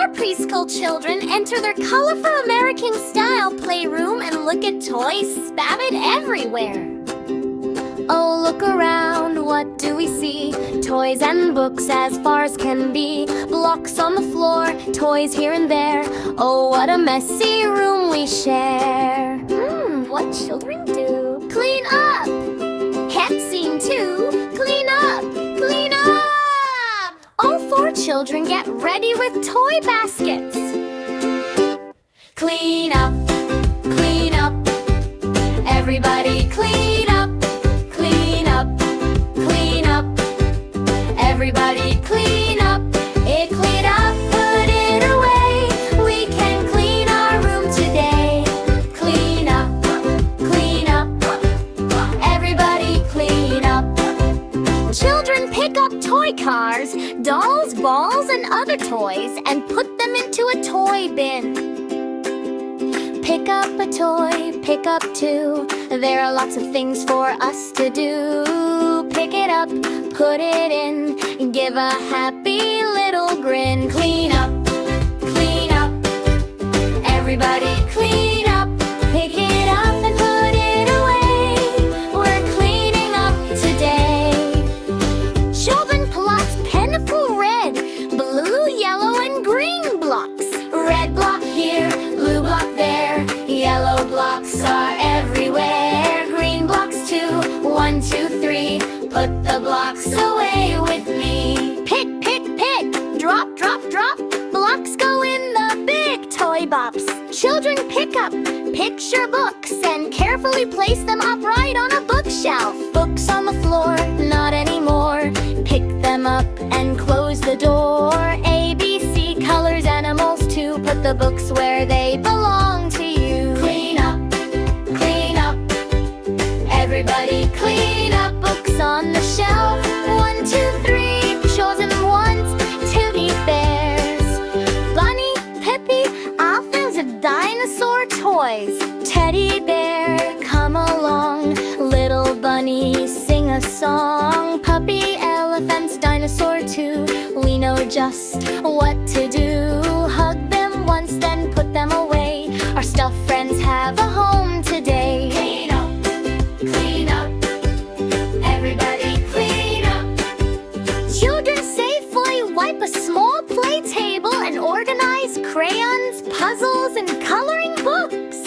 our preschool children enter their colorful American-style playroom and look at toys spattered everywhere. Oh, look around, what do we see? Toys and books as far as can be. Blocks on the floor, toys here and there. Oh, what a messy room we share. What children do? Clean up! Cat scene 2, clean up! Clean up! All 4 children get ready with toy baskets. Clean up, clean up. Everybody clean up. Clean up, clean up. Everybody clean up. It clean up, put it away. We can clean our room today. Clean up, clean up. Everybody clean up. Children pick up toy cars, dolls, balls, and other toys and put them into a toy bin. Pick up a toy, pick up 2. There are lots of things for us to do. Pick it up, put it in, give a happy little grin. Clean up, clean up. Everybody clean up. Pick it up and put it away. We're cleaning up today. Children plot penful red, blue, yellow, and green blocks. Red block here, blue block there. Yellow blocks are everywhere. Green blocks too. 1, 2, 3. Put the blocks away with me. Pick, pick, pick. Drop, drop, drop. Blocks go in the big toy box. Children pick up picture books and carefully place them upright on a bookshelf. Books on the floor, not anymore. Pick them up and close the door. A, B, C, colors, animals too. Put the books where they belong to you. Clean up, clean up. Everybody clean up. Books on the shelf. 1, 2, 3. Chosen ones. Teddy bears. Bunny, Pippi, Alphonse of dinosaur toys. Teddy bear, come along. Little bunny, sing a song. Puppy, elephants, dinosaur too. We know just what to do. Hug them once, then put them away. Our stuffed friends have a home today. Clean up, clean up. Everybody clean up. Children safely wipe a small play table and organize crayons, puzzles, and coloring books.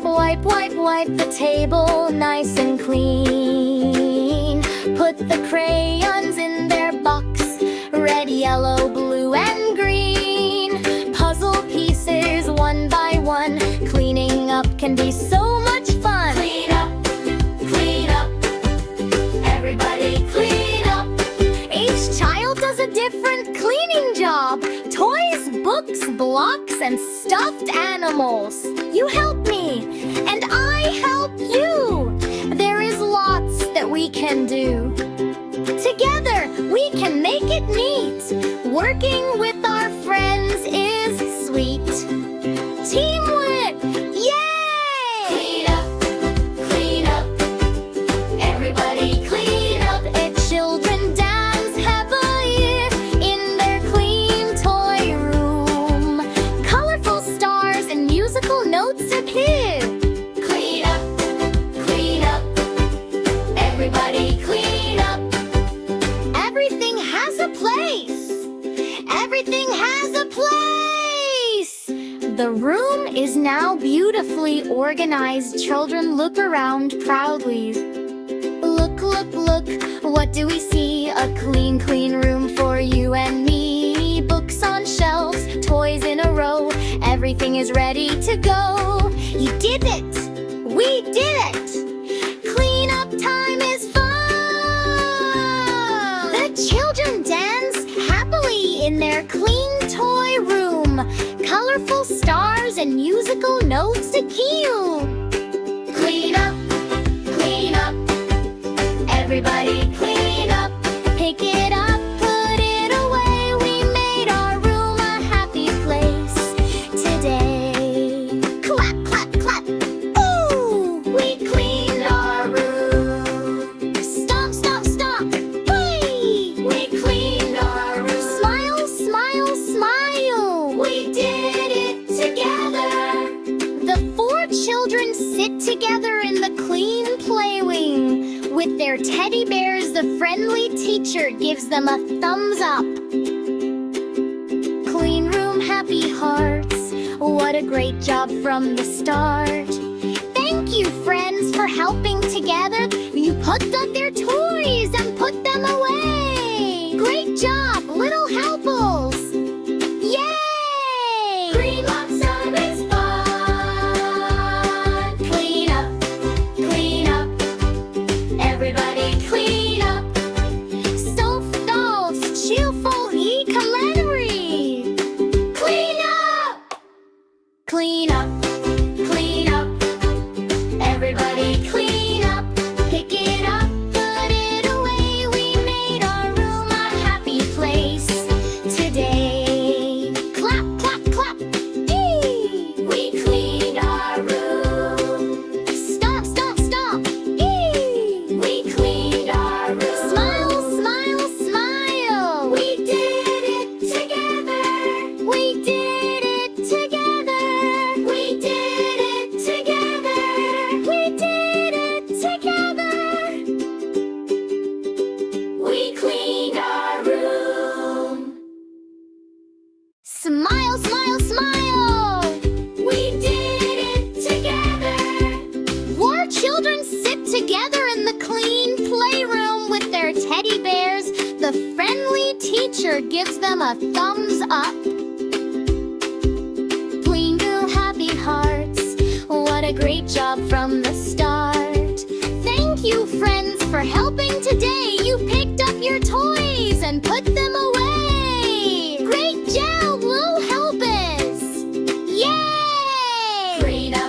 Wipe, wipe, wipe the table nice and clean. Put the crayons in their box. Red, yellow, blue, and green. Puzzle pieces one by one. Cleaning up can be so much fun. Clean up, clean up. Everybody clean up. Each child does a different cleaning job. Toys, books, blocks, and stuffed animals. You help me, and I help you. There is lots that we can do. Together, we can make it neat. Working with our friends is sweet. Teamwork! Yay! Clean up, clean up. Everybody clean up. Children dance happily in their clean toy room. Colorful stars and musical notes appear. Clean up, clean up. Everybody clean up. Everything has a place. Everything has a place. The room is now beautifully organized. Children look around proudly. Look, look, look, what do we see? A clean, clean room for you and me. Books on shelves, toys in a row. Everything is ready to go. You did it! We did it! Clean up time is fun! The children dance happily in their clean toy room. Colorful stars and musical notes to cue. Clean up, clean up. Everybody clean up. Pick it up, put it away. We made our room a happy place today. Clap, clap, clap. Ooh! We clean gives them a thumbs up. Clean room, happy hearts. What a great job from the start. Thank you, friends, for helping together. You picked up their toys and put them away. Great job, little helpers. Yay! Clean up celebrates fun. Clean up, clean up. Everybody clean up. Soft dolls, cheerful, camaraderie. Clean up, Clean up. clean up. Everybody clean up. Pick it up, put it away. We made our room a happy place today. Clap, clap, clap. Yay! We cleaned our room. Stomp, stomp, stomp. Yay! We cleaned our room. Smile, smile, smile. We did it together. We did it together. We did it together. We did it together. We cleaned our room. Smile, smile, smile. We did it together. 4 children sit together in the clean playroom with their teddy bears. The friendly teacher gives them a thumbs up. Clean room, happy hearts. What a great job from the start. Thank you, friends, for helping today. You picked up your toys and put them away. Great job, little helpers. Yay! Clean up